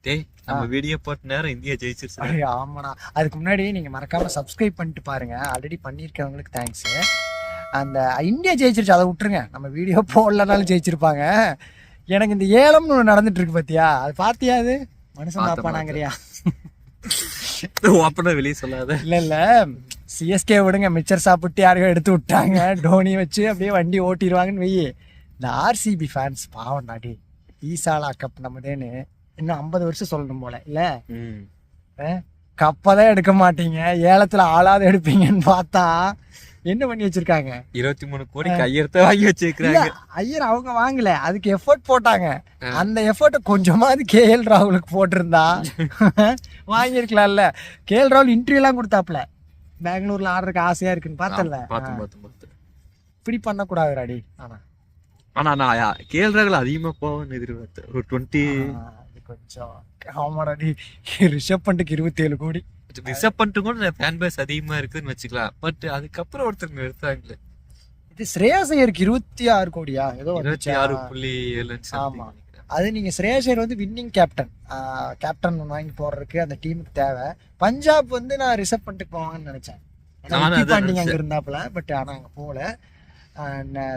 டேய் நம்ம வீடியோ போட்ட நேரம் இந்தியா ஜெயிச்சிருச்சு. ஆமாண்ணா, அதுக்கு முன்னாடி நீங்க மறக்காம சப்ஸ்கிரைப் பண்ணிட்டு பாருங்க. ஆல்ரெடி பண்ணியிருக்கவங்களுக்கு தேங்க்ஸ். அந்த இந்தியா ஜெயிச்சிருச்சு, அதை விட்டுருங்க. நம்ம வீடியோ போடலனாலும் ஜெயிச்சிருப்பாங்க. எனக்கு இந்த ஏலம்னு ஒன்று நடந்துட்டு இருக்கு பாத்தியா, அது பாத்தியா? அது மனுஷன் பாப்பானாங்கறியா? அப்பதான் வெளியே சொல்லாத. இல்ல சிஎஸ்கே விடுங்க, மிச்சர் சாப்பிட்டு யாரையோ எடுத்து விட்டாங்க. டோனி வச்சு அப்படியே வண்டி ஓட்டிடுவாங்கன்னு வெயி. இந்த ஆர்சிபி ஃபேன்ஸ் பாவம் நாடி, ஈசாலா கப் நம்மதேன்னு இன்னும் 50 வருஷம் சொல்லணும் போல. இல்ல கப்பதான் எடுக்க மாட்டீங்க, ஏலத்துல ஆளாவது எடுப்பீங்கன்னு பார்த்தா என்ன பண்ணி வச்சிருக்காங்க? 23 கோடிக்கு ஐயரத்தை வாங்கி வச்சிருக்காங்க. ஐயர் அவங்க வாங்கல, அதுக்கு எஃபோர்ட் போட்டாங்க. அந்த எஃபோர்ட்டை கொஞ்சமாவது கேஎல் ராகுலுக்கு போட்டிருந்தா வாங்கியிருக்கலாம்ல. கேஎல் ராகுல் இன்டர்வியூ எல்லாம் கொடுத்தாப்ல, பெங்களூர்ல ஆடுறதுக்கு ஆசையா இருக்குன்னு பார்த்தல. இப்படி பண்ணக்கூடாது ராடி. ஆனா நான் கேஎல் ராகுல் அதிகமா போவேன்னு எதிர்பார்த்தேன். ஒரு 20 கொஞ்சம் ஆமாடாடி. ரிஷப் பண்ட்டுக்கு 27 கோடி. ரிஷப் பண்ட் கூட ஃபேன் பேஸ் அதிகமா இருக்குன்னு வச்சுக்கலாம். பட் அதுக்கப்புறம் ஒருத்தர் எடுத்தாங்களே, இது ஸ்ரேயாஸ் ஐயருக்கு 26 கோடியா ஏதோ 26.7. ஆமா, அது நீங்க ஸ்ரேயாஸ் ஐயர் வந்து வின்னிங் கேப்டன் வாங்கி போடுறதுக்கு அந்த டீமுக்கு தேவை. பஞ்சாப் வந்து நான் ரிஷப் பண்ட்டுக்கு போவாங்கன்னு நினைச்சேன், அங்க இருந்தாப்புல. பட் ஆனா அங்க போல.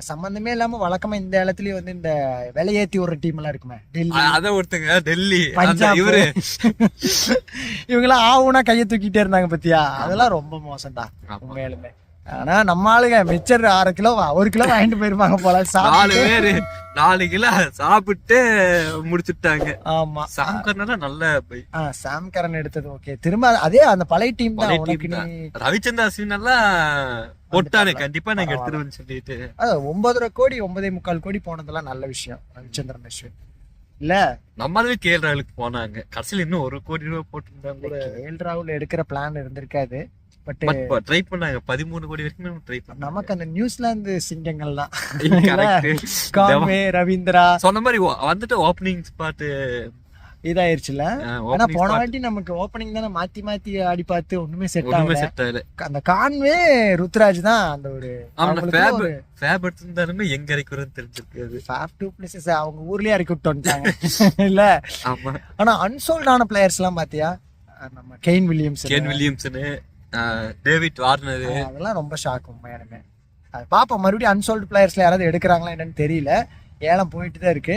சம்பந்தமே இல்லாம வழக்கமா இந்த இடத்துலயும் வந்து இந்த விலையேத்தி ஒரு டீம் எல்லாம் இருக்குமே, டெல்லி, அத ஒருத்தங்க டெல்லி, பஞ்சாப், இவங்கெல்லாம் ஆவுனா கையை தூக்கிட்டே இருந்தாங்க பத்தியா. அதெல்லாம் ரொம்ப மோசம்டா உண்மையாலுமே. ஆனா நம்ம ஆளுங்க மிச்சர் 6 கிலோ 1 கிலோ வாங்கிட்டு போயிருப்பாங்க போல. 4 கிலோ சாப்பிட்டு முடிச்சுட்டாங்க. ஆமா, சாம் கரன் நல்ல பை. சாம் கரன் எடுத்தது ஓகே. திரும்ப அதே அந்த பழைய டீம் தான். ரவிச்சந்திரன் அஸ்வின் எல்லாம் போட்டானே, கண்டிப்பா நாங்க எடுத்துருவோம்னு சொல்லிட்டு. 9.5 கோடி 9.25 கோடி போனதெல்லாம் நல்ல விஷயம். ரவிச்சந்திரன் அஸ்வின் இல்ல, நம்மளவே கேஎல் ராகுலுக்கு போனாங்க. கடைசியில் இன்னும் 1 கோடி ரூபாய் போட்டுருந்தாங்க கூட. கேஎல் ராகுல் எடுக்கிற பிளான் இருந்திருக்காது. பட் ட்ரை பண்ணாங்க. 13 கோடி வரைக்கும் ட்ரை பண்ணாங்க. நமக்கு அந்த நியூசிலாந்து சிங்கங்கள் தான். கான்வே, ரவீந்திரா சொன்ன மாதிரி வந்துட்டு ஓப்பனிங் ஸ்பாட் இதாயிருச்சுல. ஆனா போன வாட்டி நமக்கு ஓப்பனிங் தானே மாத்தி மாத்தி ஆடி பார்த்து ஒண்ணுமே செட் ஆகல. அந்த கான்வே ருத்ராஜ் தான் அந்த ஒரு ஃபேப் எடுத்திருந்தாலுமே எங்க இறக்குறதுன்னு தெரிஞ்சிருக்காது. ஃபேப் 2 பிளேசஸ் அவங்க ஊர்லயே இறக்கி விட்டு வந்துட்டாங்க இல்ல. ஆனா அன்சோல்ட் ஆன பிளேயர்ஸ் எல்லாம் பாத்தியா, நம்ம கெயின் வில்லியம்சன், டேவிட் வார்னர், அதெல்லாம் ரொம்ப ஷாக் உண்மையாலுமே. அது பாப்போம், மறுபடியும் அன்சோல்டு பிளேயர்ஸ்ல யாராவது எடுக்கிறாங்களா என்னன்னு தெரியல. ஏலம் போயிட்டு தான் இருக்கு.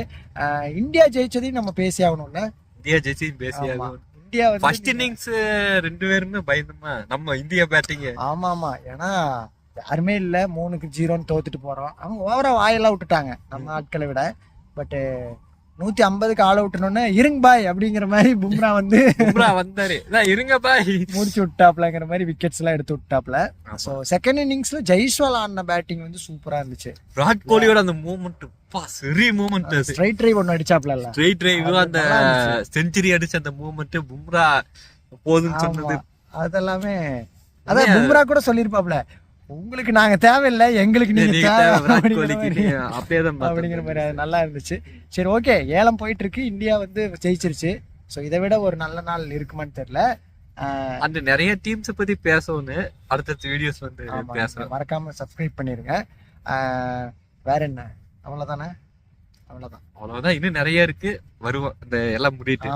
இந்தியா ஜெயிச்சதையும் நம்ம பேசி ஆகணும்ல. இந்தியா ஜெயிச்சதையும் பேசி ஆகணும். இந்தியா ஃபர்ஸ்ட் இன்னிங்ஸ் 2 பேருமே பயந்துமா நம்ம இந்தியா பேட்டிங். ஆமா, ஏன்னா யாருமே இல்ல, 3-0 தோத்துட்டு போறோம். அவங்க ஓவரா வாயெல்லாம் விட்டுட்டாங்க நம்ம ஆட்களை விட. பட் 150க்கு ஆள் விட்டணும்னு இருங்க பாய் அப்படிங்கிற மாதிரி பும்ரா வந்தாரு, இருங்க பாய் முடிச்சு விட்டாப்லங்கிற மாதிரி விக்கெட்ஸ் எல்லாம் எடுத்து விட்டாப்ல. சோ செகண்ட் இன்னிங்ஸ்ல ஜெய்ஸ்வால் ஆடின பேட்டிங் வந்து சூப்பரா இருந்துச்சு. விராட் கோலியோட அந்த மூவ்மெண்ட் சரி மூவ்மெண்ட், ஸ்ட்ரைட் டிரைவ் ஒன்னு அடிச்சாப்ல, ஸ்ட்ரைட் டிரைவ் அந்த செஞ்சுரி அடிச்ச அந்த மூவ்மெண்ட் பும்ரா போதுன்னு சொன்னது அதெல்லாமே. அதான் பும்ரா கூட சொல்லிருப்பாப்ல, உங்களுக்கு நாங்க தேவையில்லை, எங்களுக்கு நீங்க அப்படிங்கிற மாதிரி. அது நல்லா இருந்துச்சு. சரி ஓகே, ஏலம் போயிட்டு இருக்கு. இந்தியா வந்து ஜெயிச்சிருச்சு. ஸோ இதை விட ஒரு நல்ல நாள் இருக்குமான்னு தெரியல. அந்த நிறைய டீம்ஸ் பத்தி பேசணும்னு அடுத்த வீடியோஸ் வந்து பேசுறேன். மறக்காம சப்ஸ்கிரைப் பண்ணிருங்க. வேற என்ன, அவ்வளவுதானே? அவ்வளவுதான். இன்னும் நிறைய இருக்கு, வருவோம். இந்த எல்லாம் முடிட்டு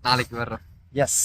நாளைக்கு வர்றோம். எஸ்.